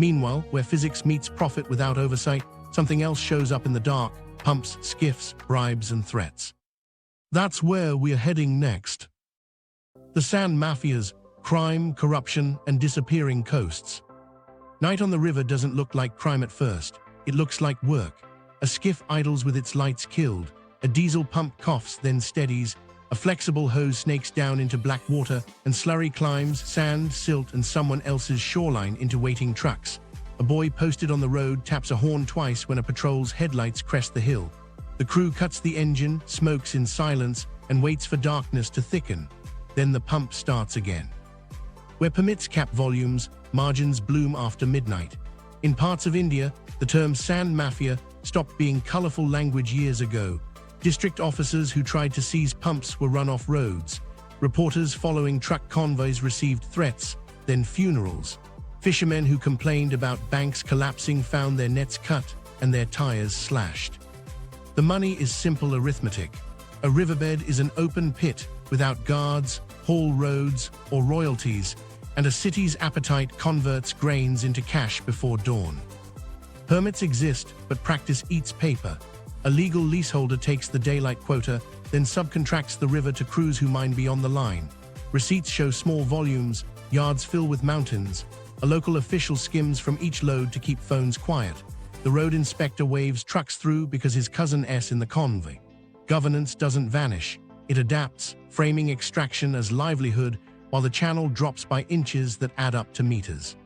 Meanwhile, where physics meets profit without oversight, something else shows up in the dark: pumps, skiffs, bribes, and threats. That's where we're heading next. The Sand Mafias: crime, corruption, and disappearing coasts. Night on the river doesn't look like crime at first. It looks like work. A skiff idles with its lights killed. A diesel pump coughs, then steadies. A flexible hose snakes down into black water, and slurry climbs sand, silt, and someone else's shoreline into waiting trucks. A boy posted on the road taps a horn twice when a patrol's headlights crest the hill. The crew cuts the engine, smokes in silence, and waits for darkness to thicken. Then the pump starts again. Where permits cap volumes, margins bloom after midnight. In parts of India, the term Sand Mafia stopped being colorful language years ago. District officers who tried to seize pumps were run off roads. Reporters following truck convoys received threats, then funerals. Fishermen who complained about banks collapsing found their nets cut and their tires slashed. The money is simple arithmetic. A riverbed is an open pit without guards, haul roads, or royalties, and a city's appetite converts grains into cash before dawn. Permits exist, but practice eats paper. A legal leaseholder takes the daylight quota, then subcontracts the river to crews who mine beyond the line. Receipts show small volumes, yards fill with mountains. A local official skims from each load to keep phones quiet. The road inspector waves trucks through because his cousin S in the convoy. Governance doesn't vanish. It adapts, framing extraction as livelihood, while the channel drops by inches that add up to meters.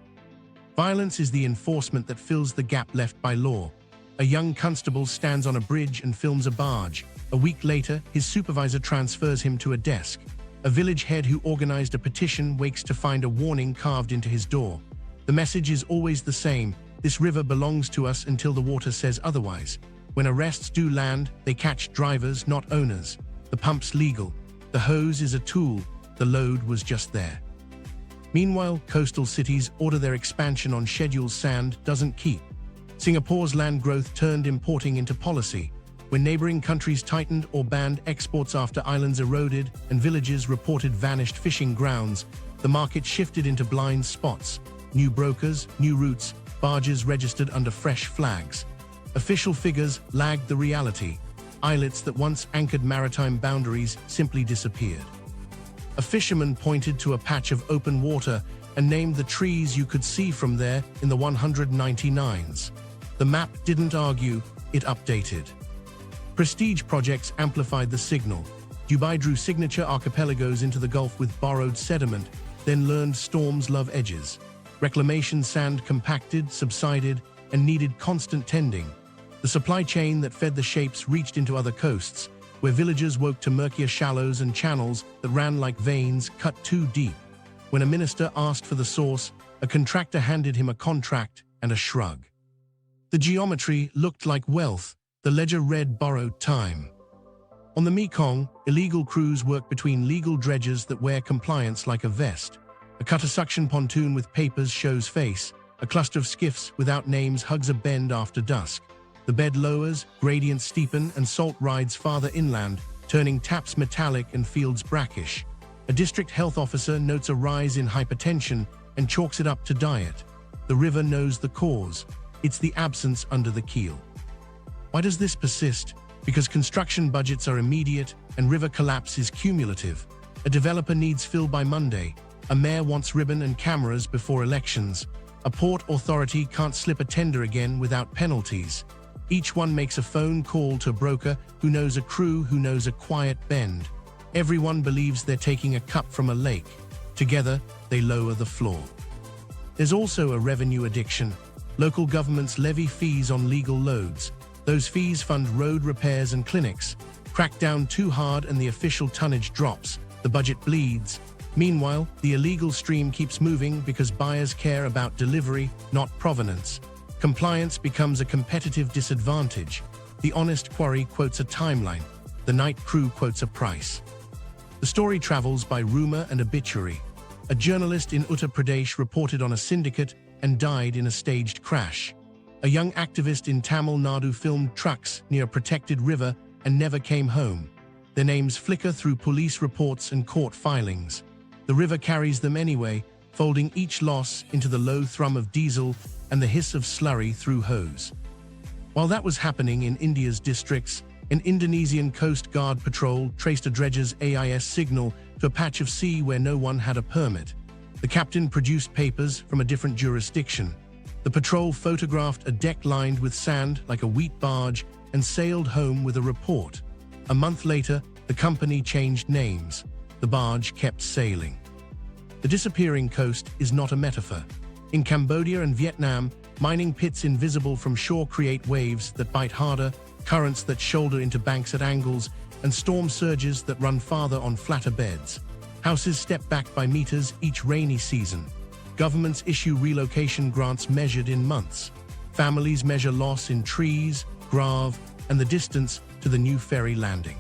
Violence is the enforcement that fills the gap left by law. A young constable stands on a bridge and films a barge. A week later, his supervisor transfers him to a desk. A village head who organized a petition wakes to find a warning carved into his door. The message is always the same: this river belongs to us until the water says otherwise. When arrests do land, they catch drivers, not owners. The pump's legal. The hose is a tool. The load was just there. Meanwhile, coastal cities order their expansion on schedules sand doesn't keep. Singapore's land growth turned importing into policy. When neighboring countries tightened or banned exports after islands eroded and villages reported vanished fishing grounds, the market shifted into blind spots. New brokers, new routes, barges registered under fresh flags. Official figures lagged the reality. Islets that once anchored maritime boundaries simply disappeared. A fisherman pointed to a patch of open water and named the trees you could see from there in the 199s. The map didn't argue, it updated. Prestige projects amplified the signal. Dubai drew signature archipelagos into the Gulf with borrowed sediment, then learned storms love edges. Reclamation sand compacted, subsided, and needed constant tending. The supply chain that fed the shapes reached into other coasts, where villagers woke to murkier shallows and channels that ran like veins cut too deep. When a minister asked for the source, a contractor handed him a contract and a shrug. The geometry looked like wealth. The ledger read borrowed time. On the Mekong, illegal crews work between legal dredgers that wear compliance like a vest. A cutter suction pontoon with papers shows face. A cluster of skiffs without names hugs a bend after dusk. The bed lowers, gradients steepen, and salt rides farther inland, turning taps metallic and fields brackish. A district health officer notes a rise in hypertension and chalks it up to diet. The river knows the cause. It's the absence under the keel. Why does this persist? Because construction budgets are immediate and river collapse is cumulative. A developer needs fill by Monday. A mayor wants ribbon and cameras before elections. A port authority can't slip a tender again without penalties. Each one makes a phone call to a broker who knows a crew who knows a quiet bend. Everyone believes they're taking a cup from a lake. Together, they lower the floor. There's also a revenue addiction. Local governments levy fees on legal loads. Those fees fund road repairs and clinics. Crack down too hard and the official tonnage drops. The budget bleeds. Meanwhile, the illegal stream keeps moving because buyers care about delivery, not provenance. Compliance becomes a competitive disadvantage. The honest quarry quotes a timeline. The night crew quotes a price. The story travels by rumor and obituary. A journalist in Uttar Pradesh reported on a syndicate and died in a staged crash. A young activist in Tamil Nadu filmed trucks near a protected river and never came home. Their names flicker through police reports and court filings. The river carries them anyway. folding each loss into the low thrum of diesel and the hiss of slurry through hose. While that was happening in India's districts, an Indonesian Coast Guard patrol traced a dredger's AIS signal to a patch of sea where no one had a permit. The captain produced papers from a different jurisdiction. The patrol photographed a deck lined with sand like a wheat barge and sailed home with a report. A month later, the company changed names. The barge kept sailing. The disappearing coast is not a metaphor. In Cambodia and Vietnam, mining pits invisible from shore create waves that bite harder, currents that shoulder into banks at angles, and storm surges that run farther on flatter beds. Houses step back by meters each rainy season. Governments issue relocation grants measured in months. Families measure loss in trees, grave, and the distance to the new ferry landing.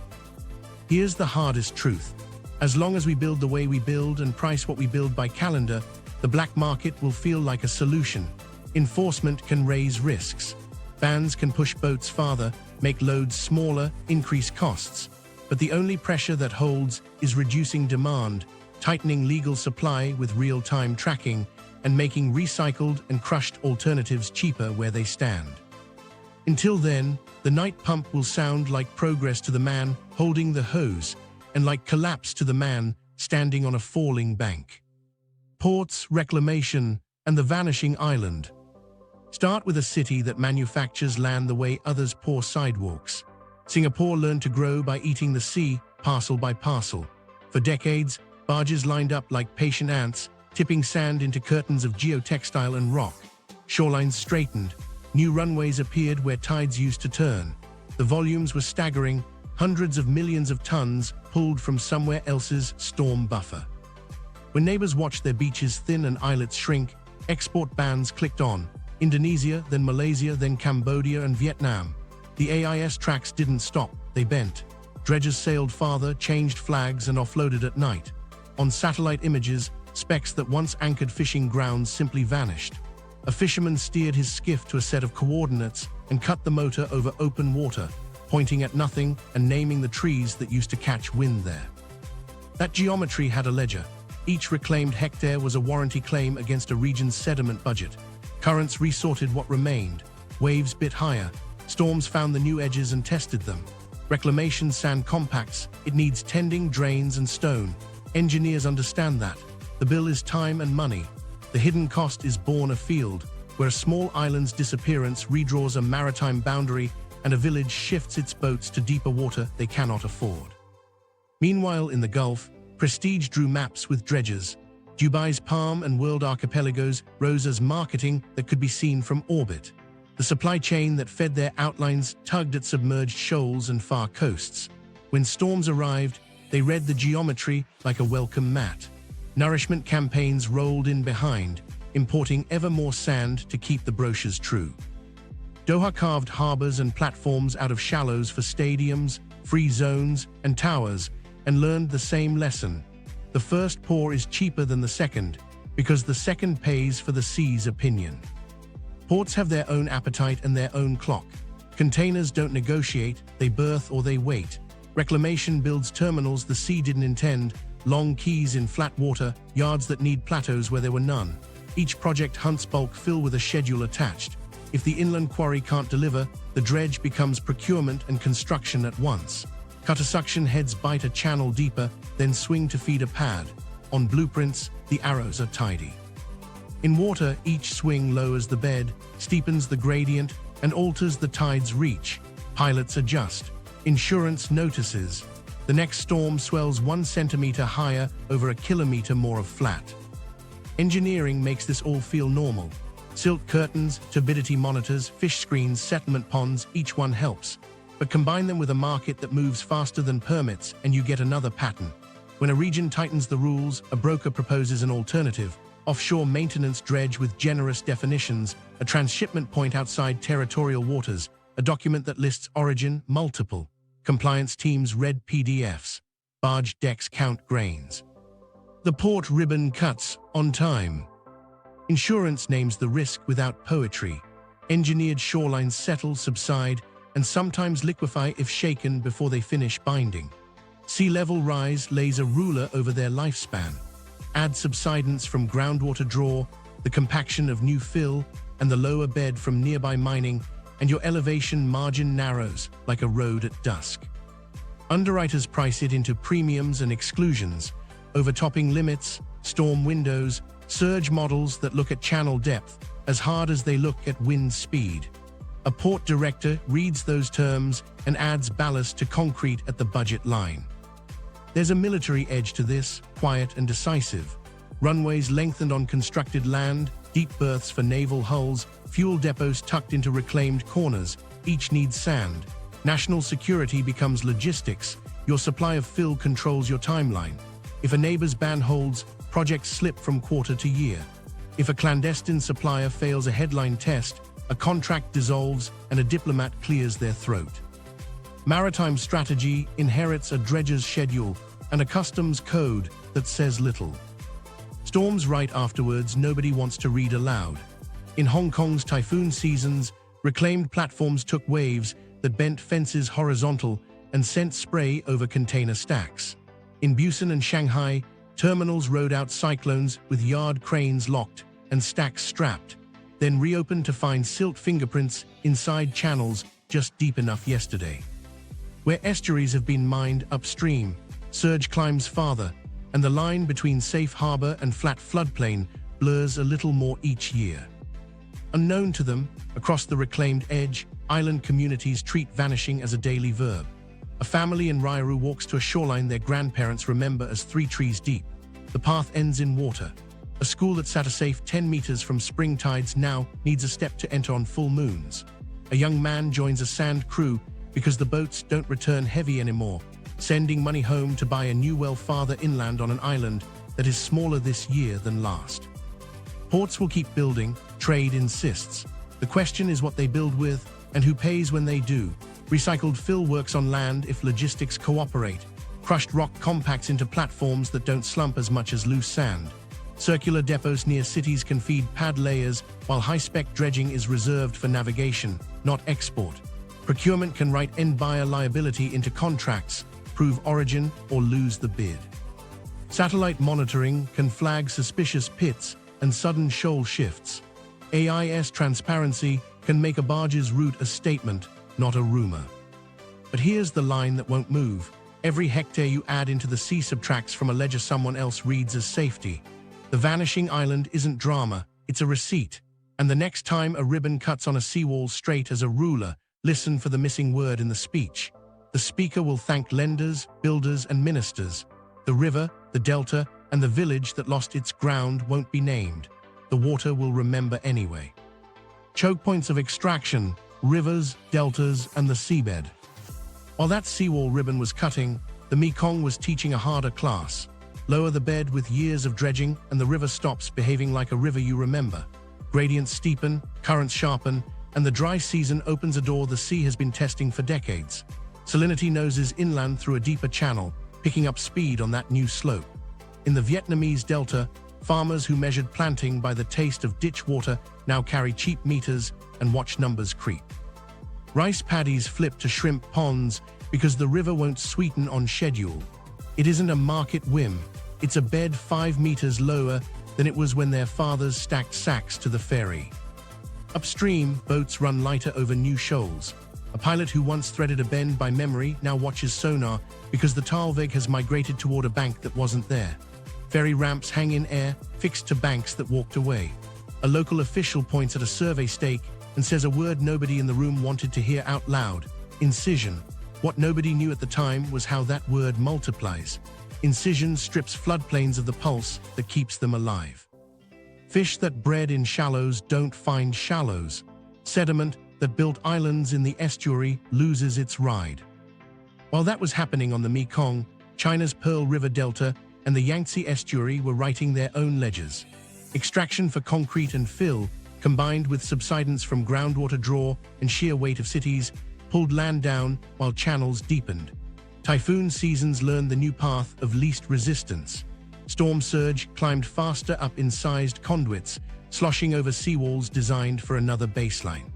Here's the hardest truth. As long as we build the way we build and price what we build by calendar, the black market will feel like a solution. Enforcement can raise risks. Bans can push boats farther, make loads smaller, increase costs. But the only pressure that holds is reducing demand, tightening legal supply with real-time tracking, and making recycled and crushed alternatives cheaper where they stand. Until then, the night pump will sound like progress to the man holding the hose, and like collapse to the man standing on a falling bank. Ports, reclamation, and the vanishing island. Start with a city that manufactures land the way others pour sidewalks. Singapore learned to grow by eating the sea, parcel by parcel. For decades, barges lined up like patient ants, tipping sand into curtains of geotextile and rock. Shorelines straightened. New runways appeared where tides used to turn. The volumes were staggering, hundreds of millions of tons pulled from somewhere else's storm buffer. When neighbors watched their beaches thin and islets shrink, export bans clicked on. Indonesia, then Malaysia, then Cambodia and Vietnam. The AIS tracks didn't stop, they bent. Dredgers sailed farther, changed flags, and offloaded at night. On satellite images, specks that once anchored fishing grounds simply vanished. A fisherman steered his skiff to a set of coordinates and cut the motor over open water, pointing at nothing and naming the trees that used to catch wind there. That geometry had a ledger. Each reclaimed hectare was a warranty claim against a region's sediment budget. Currents resorted what remained. Waves bit higher. Storms found the new edges and tested them. Reclamation sand compacts. It needs tending, drains, and stone. Engineers understand that. The bill is time and money. The hidden cost is born afield, where a small island's disappearance redraws a maritime boundary and a village shifts its boats to deeper water they cannot afford. Meanwhile, in the Gulf, prestige drew maps with dredgers. Dubai's Palm and World Archipelagos rose as marketing that could be seen from orbit. The supply chain that fed their outlines tugged at submerged shoals and far coasts. When storms arrived, they read the geometry like a welcome mat. Nourishment campaigns rolled in behind, importing ever more sand to keep the brochures true. Doha carved harbors and platforms out of shallows for stadiums, free zones, and towers, and learned the same lesson. The first pour is cheaper than the second, because the second pays for the sea's opinion. Ports have their own appetite and their own clock. Containers don't negotiate, they berth or they wait. Reclamation builds terminals the sea didn't intend, long quays in flat water, yards that need plateaus where there were none. Each project hunts bulk fill with a schedule attached. If the inland quarry can't deliver, the dredge becomes procurement and construction at once. Cutter suction heads bite a channel deeper, then swing to feed a pad. On blueprints, the arrows are tidy. In water, each swing lowers the bed, steepens the gradient, and alters the tide's reach. Pilots adjust. Insurance notices. The next storm swells 1 centimeter higher over a kilometer more of flat. Engineering makes this all feel normal. Silt curtains, turbidity monitors, fish screens, settlement ponds, each one helps. But combine them with a market that moves faster than permits and you get another pattern. When a region tightens the rules, a broker proposes an alternative. Offshore maintenance dredge with generous definitions, a transshipment point outside territorial waters, a document that lists origin, multiple. Compliance teams read PDFs. Barge decks count grains. The port ribbon cuts on time. Insurance names the risk without poetry. Engineered shorelines settle, subside, and sometimes liquefy if shaken before they finish binding. Sea level rise lays a ruler over their lifespan. Add subsidence from groundwater draw, the compaction of new fill, and the lower bed from nearby mining, and your elevation margin narrows like a road at dusk. Underwriters price it into premiums and exclusions, overtopping limits, storm windows, surge models that look at channel depth as hard as they look at wind speed. A port director reads those terms and adds ballast to concrete at the budget line. There's a military edge to this, quiet and decisive. Runways lengthened on constructed land, deep berths for naval hulls, fuel depots tucked into reclaimed corners, each needs sand. National security becomes logistics. Your supply of fill controls your timeline. If a neighbor's ban holds, projects slip from quarter to year. If a clandestine supplier fails a headline test, a contract dissolves and a diplomat clears their throat. Maritime strategy inherits a dredger's schedule and a customs code that says little. Storms right afterwards nobody wants to read aloud. In Hong Kong's typhoon seasons, reclaimed platforms took waves that bent fences horizontal and sent spray over container stacks. In Busan and Shanghai, terminals rode out cyclones with yard cranes locked and stacks strapped, then reopened to find silt fingerprints inside channels just deep enough yesterday. Where estuaries have been mined upstream, surge climbs farther, and the line between safe harbor and flat floodplain blurs a little more each year. Unknown to them, across the reclaimed edge, island communities treat vanishing as a daily verb. A family in Rairu walks to a shoreline their grandparents remember as 3 trees deep. The path ends in water. A school that sat a safe 10 meters from spring tides now needs a step to enter on full moons. A young man joins a sand crew because the boats don't return heavy anymore, sending money home to buy a new well farther inland on an island that is smaller this year than last. Ports will keep building, trade insists. The question is what they build with and who pays when they do. Recycled fill works on land if logistics cooperate. Crushed rock compacts into platforms that don't slump as much as loose sand. Circular depots near cities can feed pad layers, while high-spec dredging is reserved for navigation, not export. Procurement can write end buyer liability into contracts, prove origin, or lose the bid. Satellite monitoring can flag suspicious pits and sudden shoal shifts. AIS transparency can make a barge's route a statement, not a rumor. But here's the line that won't move. Every hectare you add into the sea subtracts from a ledger someone else reads as safety. The vanishing island isn't drama, it's a receipt. And the next time a ribbon cuts on a seawall straight as a ruler, listen for the missing word in the speech. The speaker will thank lenders, builders, and ministers. The river, the delta, and the village that lost its ground won't be named. The water will remember anyway. Choke points of extraction, rivers, deltas, and the seabed. While that seawall ribbon was cutting, the Mekong was teaching a harder class. Lower the bed with years of dredging, and the river stops behaving like a river you remember. Gradients steepen, currents sharpen, and the dry season opens a door the sea has been testing for decades. Salinity noses inland through a deeper channel, picking up speed on that new slope. In the Vietnamese delta, farmers who measured planting by the taste of ditch water now carry cheap meters and watch numbers creep. Rice paddies flip to shrimp ponds because the river won't sweeten on schedule. It isn't a market whim, it's a bed 5 meters lower than it was when their fathers stacked sacks to the ferry. Upstream, boats run lighter over new shoals. A pilot who once threaded a bend by memory now watches sonar because the Talveg has migrated toward a bank that wasn't there. Ferry ramps hang in air, fixed to banks that walked away. A local official points at a survey stake and says a word nobody in the room wanted to hear out loud: incision. What nobody knew at the time was how that word multiplies. Incision strips floodplains of the pulse that keeps them alive. Fish that bred in shallows don't find shallows. Sediment that built islands in the estuary loses its ride. While that was happening on the Mekong, China's Pearl River Delta and the Yangtze estuary were writing their own ledgers. Extraction for concrete and fill, combined with subsidence from groundwater draw and sheer weight of cities, pulled land down while channels deepened. Typhoon seasons learned the new path of least resistance. Storm surge climbed faster up incised conduits, sloshing over seawalls designed for another baseline.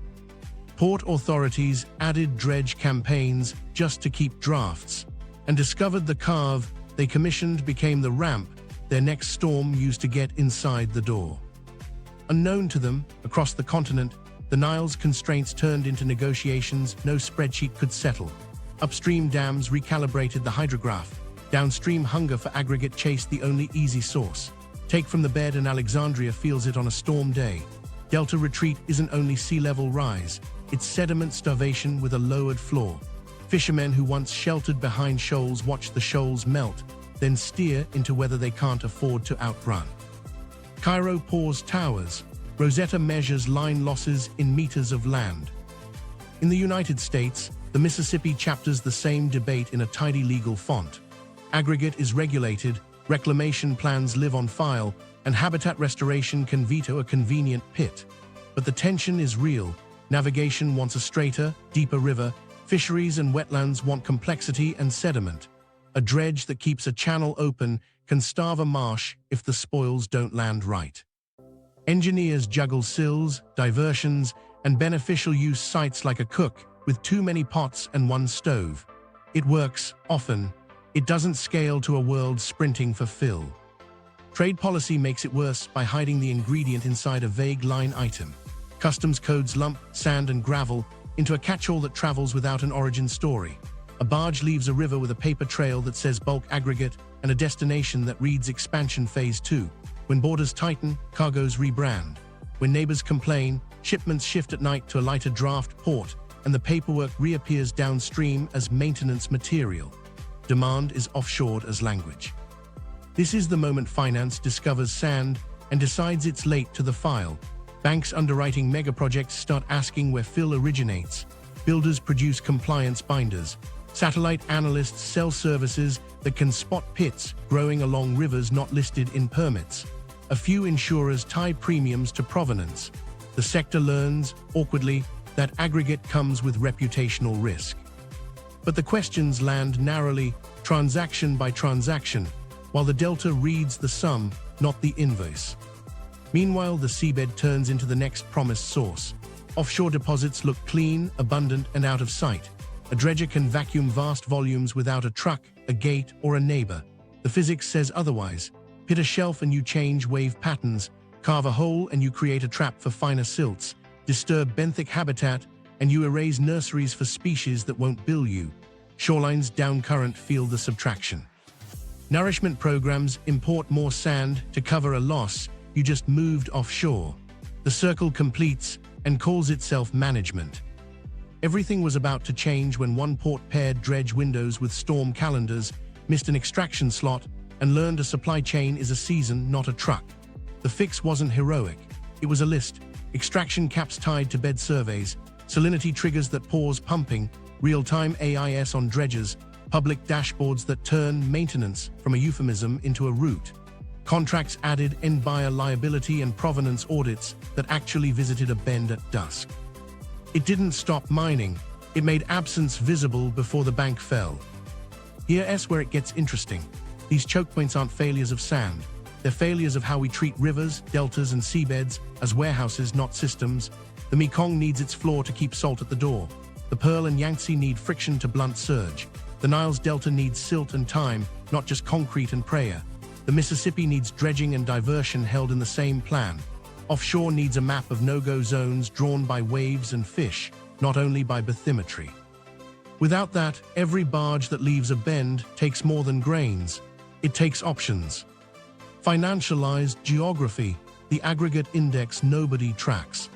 Port authorities added dredge campaigns just to keep drafts, and discovered the carve they commissioned became the ramp their next storm used to get inside the door. Unknown to them, across the continent, the Nile's constraints turned into negotiations no spreadsheet could settle. Upstream dams recalibrated the hydrograph. Downstream hunger for aggregate chased the only easy source. Take from the bed and Alexandria feels it on a storm day. Delta retreat isn't only sea level rise, it's sediment starvation with a lowered floor. Fishermen who once sheltered behind shoals watch the shoals melt, then steer into whether they can't afford to outrun. Cairo pours towers. Rosetta measures line losses in meters of land. In the United States, the Mississippi chapters the same debate in a tidy legal font. Aggregate is regulated, reclamation plans live on file, and habitat restoration can veto a convenient pit. But the tension is real. Navigation wants a straighter, deeper river. Fisheries and wetlands want complexity and sediment. A dredge that keeps a channel open can starve a marsh if the spoils don't land right. Engineers juggle sills, diversions, and beneficial use sites like a cook with too many pots and one stove. It works, often. It doesn't scale to a world sprinting for fill. Trade policy makes it worse by hiding the ingredient inside a vague line item. Customs codes lump sand and gravel into a catch-all that travels without an origin story. A barge leaves a river with a paper trail that says bulk aggregate and a destination that reads expansion phase 2. When borders tighten, cargoes rebrand. When neighbors complain, shipments shift at night to a lighter draft port, and the paperwork reappears downstream as maintenance material. Demand is offshored as language. This is the moment finance discovers sand and decides it's late to the file. Banks underwriting megaprojects start asking where fill originates. Builders produce compliance binders. Satellite analysts sell services that can spot pits growing along rivers not listed in permits. A few insurers tie premiums to provenance. The sector learns, awkwardly, that aggregate comes with reputational risk. But the questions land narrowly, transaction by transaction, while the delta reads the sum, not the invoice. Meanwhile, the seabed turns into the next promised source. Offshore deposits look clean, abundant, and out of sight. A dredger can vacuum vast volumes without a truck, a gate, or a neighbor. The physics says otherwise. Hit a shelf and you change wave patterns. Carve a hole and you create a trap for finer silts. Disturb benthic habitat and you erase nurseries for species that won't bill you. Shorelines down current feel the subtraction. Nourishment programs import more sand to cover a loss you just moved offshore. The circle completes and calls itself management. Everything was about to change when one port paired dredge windows with storm calendars, missed an extraction slot, and learned a supply chain is a season, not a truck. The fix wasn't heroic. It was a list. Extraction caps tied to bed surveys, salinity triggers that pause pumping, real-time AIS on dredges, public dashboards that turn maintenance from a euphemism into a route. Contracts added end buyer liability and provenance audits that actually visited a bend at dusk. It didn't stop mining. It made absence visible before the bank fell. Here's where it gets interesting. These choke points aren't failures of sand. They're failures of how we treat rivers, deltas, and seabeds as warehouses, not systems. The Mekong needs its floor to keep salt at the door. The Pearl and Yangtze need friction to blunt surge. The Nile's delta needs silt and time, not just concrete and prayer. The Mississippi needs dredging and diversion held in the same plan. Offshore needs a map of no-go zones drawn by waves and fish, not only by bathymetry. Without that, every barge that leaves a bend takes more than grains. It takes options. Financialized geography, the aggregate index nobody tracks.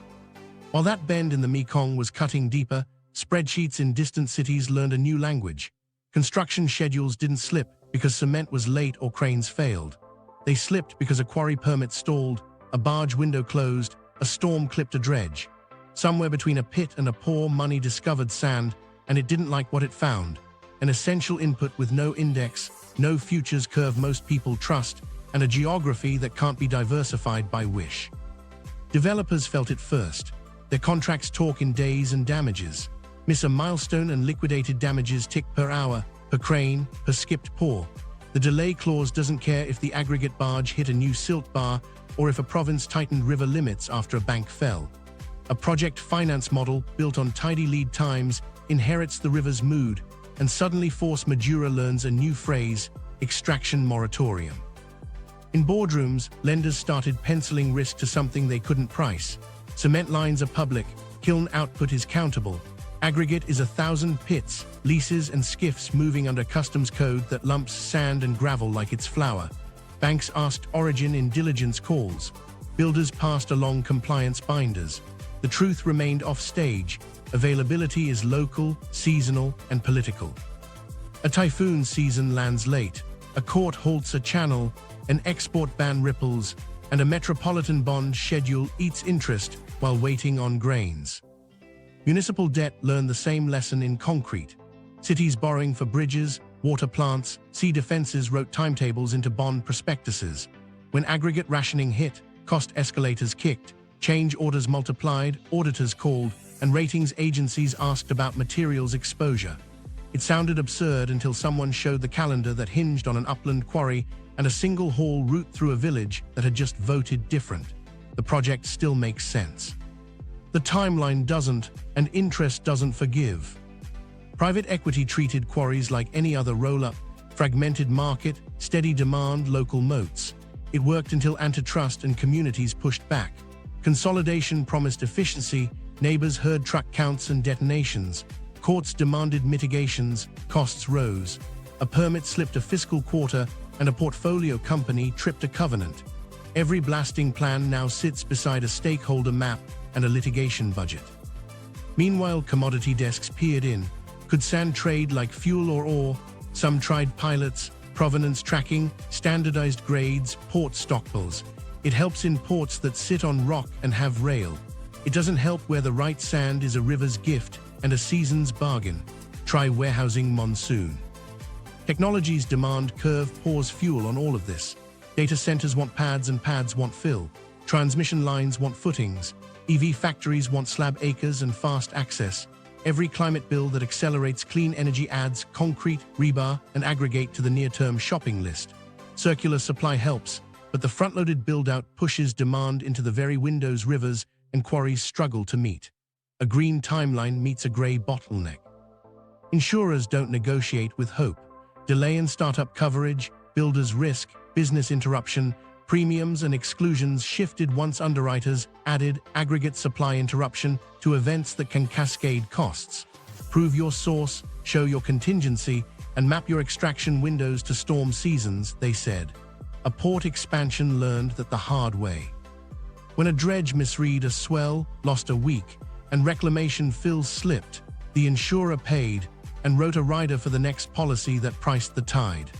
While that bend in the Mekong was cutting deeper, spreadsheets in distant cities learned a new language. Construction schedules didn't slip because cement was late or cranes failed. They slipped because a quarry permit stalled, a barge window closed, a storm clipped a dredge. Somewhere between a pit and a pour, money discovered sand, and it didn't like what it found. An essential input with no index, no futures curve most people trust, and a geography that can't be diversified by wish. Developers felt it first. Their contracts talk in days and damages. Miss a milestone and liquidated damages tick per hour, per crane, per skipped pour. The delay clause doesn't care if the aggregate barge hit a new silt bar or if a province tightened river limits after a bank fell. A project finance model built on tidy lead times inherits the river's mood, and suddenly force majeure learns a new phrase, extraction moratorium. In boardrooms, lenders started penciling risk to something they couldn't price. Cement lines are public, kiln output is countable. Aggregate is 1,000 pits, leases and skiffs moving under customs code that lumps sand and gravel like it's flour. Banks asked origin in diligence calls. Builders passed along compliance binders. The truth remained off-stage. Availability is local, seasonal, and political. A typhoon season lands late. A court halts a channel. An export ban ripples. And a metropolitan bond schedule eats interest while waiting on grains. Municipal debt learned the same lesson in concrete. Cities borrowing for bridges, water plants, sea defenses wrote timetables into bond prospectuses. When aggregate rationing hit, cost escalators kicked, change orders multiplied, auditors called, and ratings agencies asked about materials exposure. It sounded absurd until someone showed the calendar that hinged on an upland quarry and a single haul route through a village that had just voted different. The project still makes sense. The timeline doesn't, and interest doesn't forgive. Private equity treated quarries like any other roll-up, fragmented market, steady demand, local moats. It worked until antitrust and communities pushed back. Consolidation promised efficiency, neighbors heard truck counts and detonations. Courts demanded mitigations, costs rose. A permit slipped a fiscal quarter, and a portfolio company tripped a covenant. Every blasting plan now sits beside a stakeholder map and a litigation budget. Meanwhile, commodity desks peered in. Could sand trade like fuel or ore? Some tried pilots, provenance tracking, standardized grades, port stockpiles. It helps in ports that sit on rock and have rail. It doesn't help where the right sand is a river's gift and a season's bargain. Try warehousing monsoon. Technology's demand curve pours fuel on all of this. Data centers want pads and pads want fill. Transmission lines want footings. EV factories want slab acres and fast access. Every climate bill that accelerates clean energy adds concrete, rebar, and aggregate to the near-term shopping list. Circular supply helps, but the front-loaded build-out pushes demand into the very windows rivers and quarries struggle to meet. A green timeline meets a gray bottleneck. Insurers don't negotiate with hope. Delay in startup coverage, builders risk, business interruption, premiums and exclusions shifted once underwriters added aggregate supply interruption to events that can cascade costs. Prove your source, show your contingency, and map your extraction windows to storm seasons, they said. A port expansion learned that the hard way. When a dredge misread a swell, lost a week, and reclamation fills slipped, the insurer paid and wrote a rider for the next policy that priced the tide.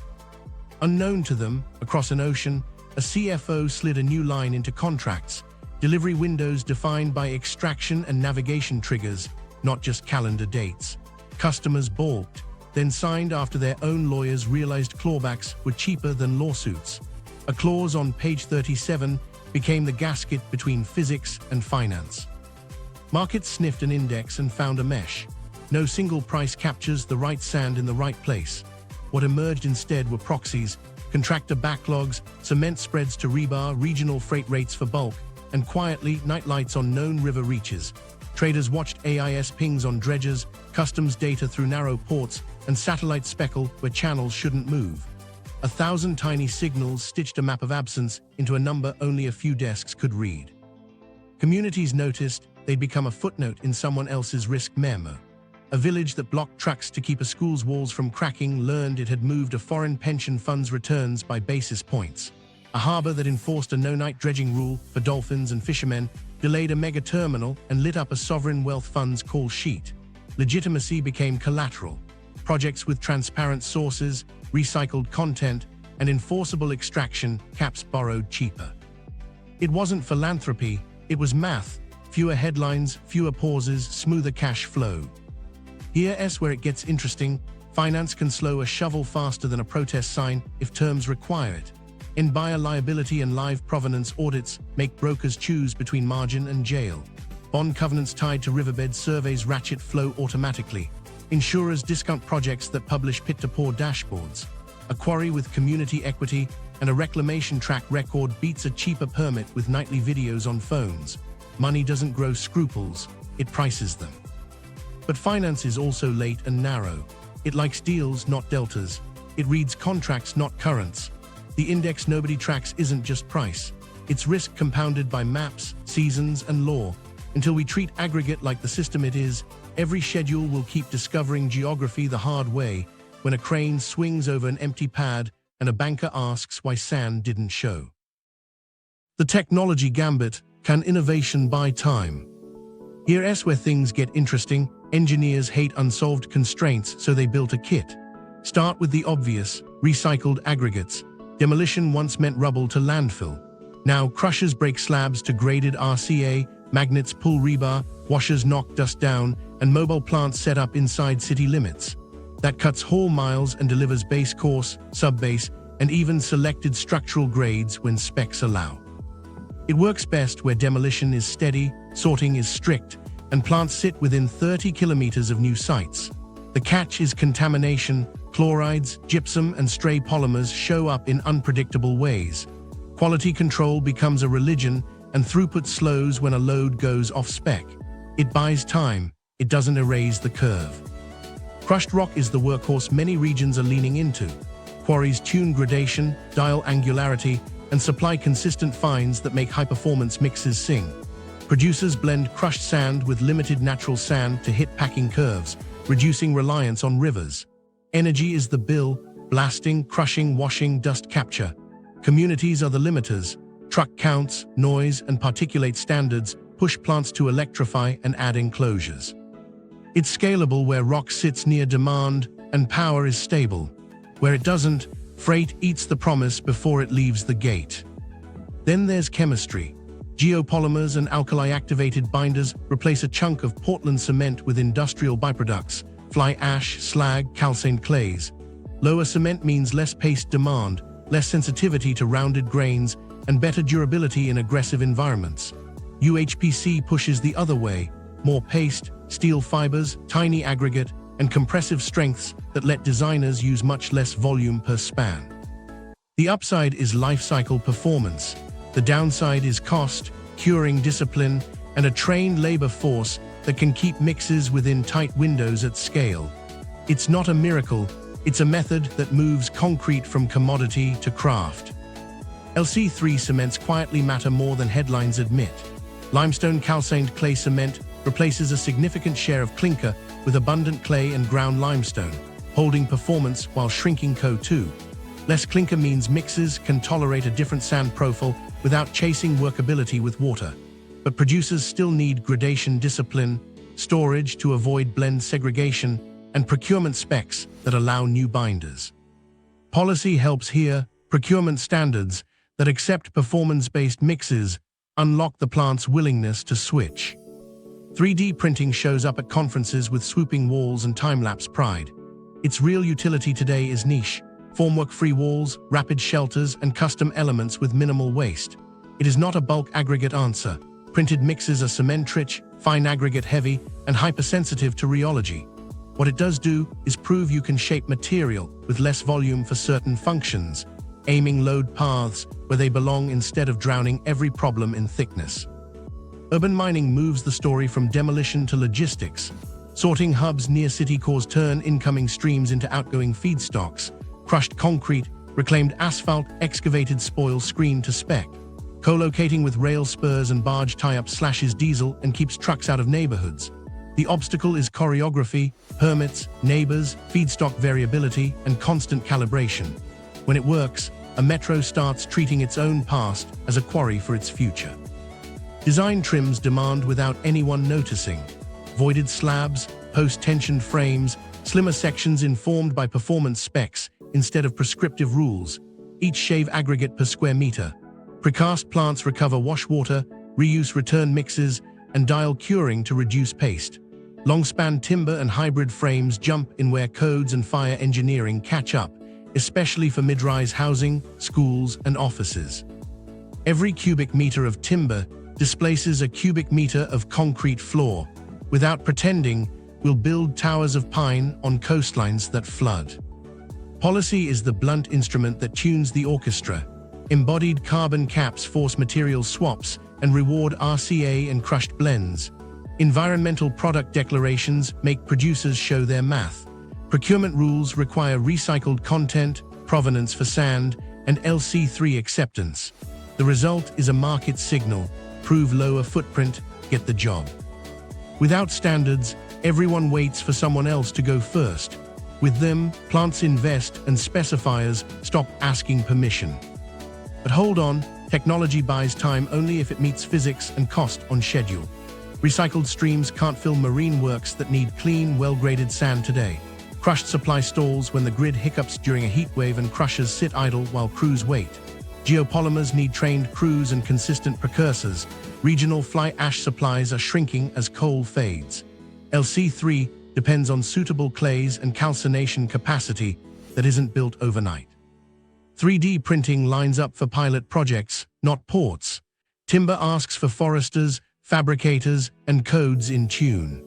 Unknown to them, across an ocean, a CFO slid a new line into contracts, delivery windows defined by extraction and navigation triggers, not just calendar dates. Customers balked, then signed after their own lawyers realized clawbacks were cheaper than lawsuits. A clause on page 37 became the gasket between physics and finance. Markets sniffed an index and found a mesh. No single price captures the right sand in the right place. What emerged instead were proxies, contractor backlogs, cement spreads to rebar, regional freight rates for bulk, and quietly, nightlights on known river reaches. Traders watched AIS pings on dredgers, customs data through narrow ports, and satellite speckle where channels shouldn't move. 1,000 tiny signals stitched a map of absence into a number only a few desks could read. Communities noticed they'd become a footnote in someone else's risk memo. A village that blocked trucks to keep a school's walls from cracking learned it had moved a foreign pension fund's returns by basis points. A harbor that enforced a no-night dredging rule for dolphins and fishermen delayed a mega-terminal and lit up a sovereign wealth fund's call sheet. Legitimacy became collateral. Projects with transparent sources, recycled content, and enforceable extraction caps borrowed cheaper. It wasn't philanthropy, it was math. Fewer headlines, fewer pauses, smoother cash flow. Here's where it gets interesting. Finance can slow a shovel faster than a protest sign if terms require it. In buyer liability and live provenance audits make brokers choose between margin and jail. Bond covenants tied to riverbed surveys ratchet flow automatically. Insurers discount projects that publish pit-to-pour dashboards. A quarry with community equity and a reclamation track record beats a cheaper permit with nightly videos on phones. Money doesn't grow scruples, it prices them. But finance is also late and narrow. It likes deals, not deltas. It reads contracts, not currents. the index nobody tracks isn't just price. It's risk compounded by maps, seasons, and law. Until we treat aggregate like the system it is, every schedule will keep discovering geography the hard way, when a crane swings over an empty pad and a banker asks why sand didn't show. The technology gambit: can innovation buy time? Here's where things get interesting. Engineers hate unsolved constraints, so they built a kit. Start with the obvious: recycled aggregates. Demolition once meant rubble to landfill. Now crushers break slabs to graded RCA, magnets pull rebar, washers knock dust down, and mobile plants set up inside city limits. That cuts haul miles and delivers base course, sub-base, and even selected structural grades when specs allow. It works best where demolition is steady, sorting is strict, and plants sit within 30 kilometers of new sites. The catch is contamination. Chlorides, gypsum, and stray polymers show up in unpredictable ways. Quality control becomes a religion, and throughput slows when a load goes off-spec. It buys time, it doesn't erase the curve. Crushed rock is the workhorse many regions are leaning into. Quarries tune gradation, dial angularity, and supply consistent fines that make high-performance mixes sing. Producers blend crushed sand with limited natural sand to hit packing curves, reducing reliance on rivers. Energy is the bill: blasting, crushing, washing, dust capture. Communities are the limiters. Truck counts, noise, and particulate standards push plants to electrify and add enclosures. It's scalable where rock sits near demand and power is stable. Where it doesn't, freight eats the promise before it leaves the gate. Then there's chemistry. Geopolymers and alkali-activated binders replace a chunk of Portland cement with industrial byproducts: fly ash, slag, calcined clays. Lower cement means less paste demand, less sensitivity to rounded grains, and better durability in aggressive environments. UHPC pushes the other way: more paste, steel fibers, tiny aggregate, and compressive strengths that let designers use much less volume per span. The upside is life cycle performance. The downside is cost, curing discipline, and a trained labor force that can keep mixes within tight windows at scale. It's not a miracle, it's a method that moves concrete from commodity to craft. LC3 cements quietly matter more than headlines admit. Limestone calcined clay cement replaces a significant share of clinker with abundant clay and ground limestone, holding performance while shrinking CO2. Less clinker means mixes can tolerate a different sand profile without chasing workability with water. But producers still need gradation discipline, storage to avoid blend segregation, and procurement specs that allow new binders. Policy helps here. Procurement standards that accept performance-based mixes unlock the plant's willingness to switch. 3D printing shows up at conferences with swooping walls and time-lapse pride. Its real utility today is niche: formwork-free walls, rapid shelters, and custom elements with minimal waste. It is not a bulk aggregate answer. Printed mixes are cement-rich, fine aggregate heavy, and hypersensitive to rheology. What it does do is prove you can shape material with less volume for certain functions, aiming load paths where they belong instead of drowning every problem in thickness. Urban mining moves the story from demolition to logistics. Sorting hubs near city cores turn incoming streams into outgoing feedstocks. Crushed concrete, reclaimed asphalt, excavated spoil screen to spec. Co-locating with rail spurs and barge tie-up slashes diesel and keeps trucks out of neighborhoods. The obstacle is choreography, permits, neighbors, feedstock variability, and constant calibration. When it works, a metro starts treating its own past as a quarry for its future. Design trims demand without anyone noticing. Voided slabs, post-tensioned frames, slimmer sections informed by performance specs instead of prescriptive rules. Each shave aggregate per square meter. Precast plants recover wash water, reuse return mixes, and dial curing to reduce paste. Long-span timber and hybrid frames jump in where codes and fire engineering catch up, especially for mid-rise housing, schools, and offices. Every cubic meter of timber displaces a cubic meter of concrete floor. Without pretending, we'll build towers of pine on coastlines that flood. Policy is the blunt instrument that tunes the orchestra. Embodied carbon caps force material swaps and reward RCA and crushed blends. Environmental product declarations make producers show their math. Procurement rules require recycled content, provenance for sand, and LC3 acceptance. The result is a market signal: prove lower footprint, get the job. Without standards, everyone waits for someone else to go first. With them, plants invest and specifiers stop asking permission. But hold on, technology buys time only if it meets physics and cost on schedule. Recycled streams can't fill marine works that need clean, well-graded sand today. Crushed supply stalls when the grid hiccups during a heatwave and crushers sit idle while crews wait. Geopolymers need trained crews and consistent precursors. Regional fly ash supplies are shrinking as coal fades. LC3 depends on suitable clays and calcination capacity that isn't built overnight. 3D printing lines up for pilot projects, not ports. Timber asks for foresters, fabricators, and codes in tune.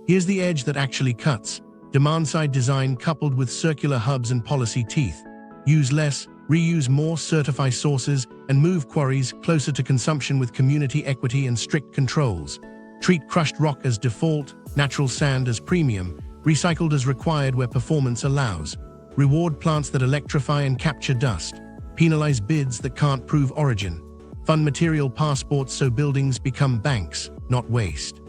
Here's the edge that actually cuts: demand-side design coupled with circular hubs and policy teeth. Use less, reuse more, certify sources, and move quarries closer to consumption with community equity and strict controls. Treat crushed rock as default, natural sand as premium, recycled as required where performance allows. Reward plants that electrify and capture dust. Penalize bids that can't prove origin. Fund material passports so buildings become banks, not waste.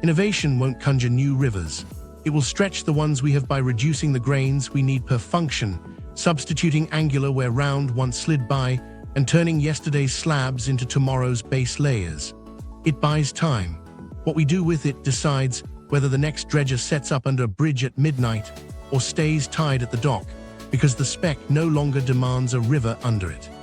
Innovation won't conjure new rivers. It will stretch the ones we have by reducing the grains we need per function, substituting angular where round once slid by, and turning yesterday's slabs into tomorrow's base layers. It buys time. What we do with it decides whether the next dredger sets up under a bridge at midnight or stays tied at the dock, because the spec no longer demands a river under it.